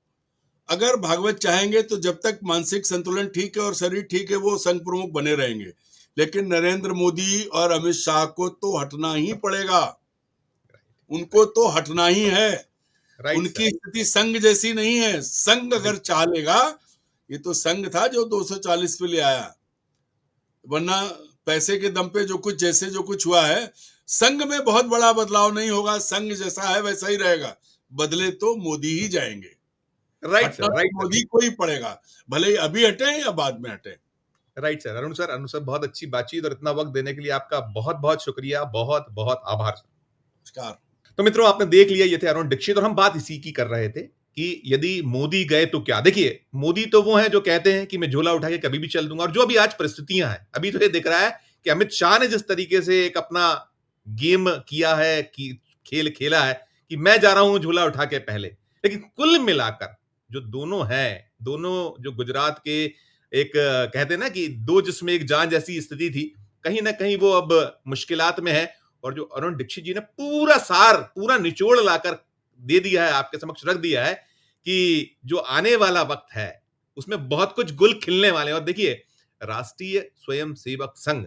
अगर भागवत चाहेंगे तो जब तक मानसिक संतुलन ठीक है और शरीर ठीक है, वो संघ प्रमुख बने रहेंगे। लेकिन नरेंद्र मोदी और अमित शाह को तो हटना ही पड़ेगा, उनको तो हटना ही है। उनकी स्थिति संघ जैसी नहीं है। संघ अगर चाह लेगा, ये तो संघ था जो 240 पे ले आया, वरना पैसे के दम पे जो कुछ हुआ है, संघ में बहुत बड़ा बदलाव नहीं होगा। संघ जैसा है वैसा ही रहेगा, बदले तो मोदी ही जाएंगे। राइट मोदी को ही पड़ेगा, भले ही अभी हटे या बाद में हटे। Right sir. अरुण सर बहुत अच्छी बातचीत और इतना वक्त देने के लिए आपका बहुत बहुत शुक्रिया, बहुत बहुत आभार सर। नमस्कार। तो मित्रों, आपने देख लिया, ये थे अरुण दीक्षित, और हम बात इसी की कर रहे थे कि यदि मोदी गए तो क्या। देखिए, मोदी तो वो हैं जो कहते हैं कि मैं झोला उठा के कभी भी चल दूंगा, और जो अभी आज परिस्थितियां हैं, अभी तो ये दिख रहा है कि अमित शाह ने जिस तरीके से एक अपना गेम किया है, कि खेल खेला है कि मैं जा रहा हूं झोला उठा के पहले, लेकिन कुल मिलाकर जो दोनों हैं, दोनों जो गुजरात के एक कहते हैं ना कि दो जिसमें एक जान जैसी स्थिति थी, कहीं ना कहीं वो अब मुश्किलात में है। और जो अरुण दीक्षित जी ने पूरा सार, पूरा निचोड़ लाकर दे दिया है, आपके समक्ष रख दिया है कि जो आने वाला वक्त है उसमें बहुत कुछ गुल खिलने वाले हैं। और देखिए, राष्ट्रीय स्वयंसेवक संघ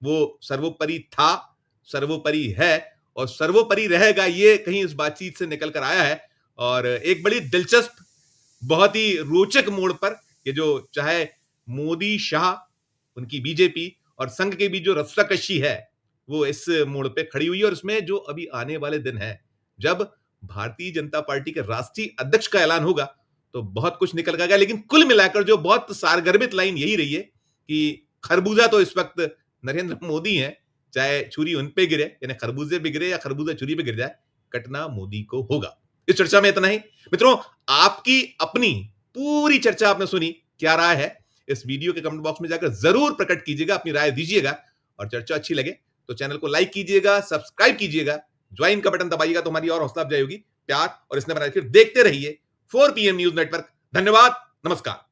वो सर्वोपरि था, सर्वोपरि है और सर्वोपरि रहेगा, ये कहीं इस बातचीत से निकल कर आया है। और एक बड़ी दिलचस्प, बहुत ही रोचक मोड़ पर ये जो चाहे मोदी शाह, उनकी बीजेपी और संघ के बीच जो रस्साकशी है, वो इस मोड़ पे खड़ी हुई है। और इसमें जो अभी आने वाले दिन है, जब भारतीय जनता पार्टी के राष्ट्रीय अध्यक्ष का ऐलान होगा, तो बहुत कुछ निकल गया। लेकिन कुल मिलाकर जो बहुत सारगर्भित लाइन यही रही है कि खरबूजा तो इस वक्त नरेंद्र मोदी हैं, चाहे छुरी उन पे गिरे, यानी खरबूजे पे गिरे या खरबूजा छुरी पे गिर जाए, कटना मोदी को होगा। इस चर्चा में इतना ही। मित्रों, आपकी अपनी पूरी चर्चा आपने सुनी, क्या राय है इस वीडियो के कमेंट बॉक्स में जाकर जरूर प्रकट कीजिएगा, अपनी राय दीजिएगा। और चर्चा अच्छी लगे तो चैनल को लाइक कीजिएगा, सब्सक्राइब कीजिएगा, ज्वाइन का बटन दबाइएगा तो हमारी और हौसला अफजाई होगी। प्यार और इसने बनाए, फिर देखते रहिए 4 PM न्यूज नेटवर्क। धन्यवाद, नमस्कार।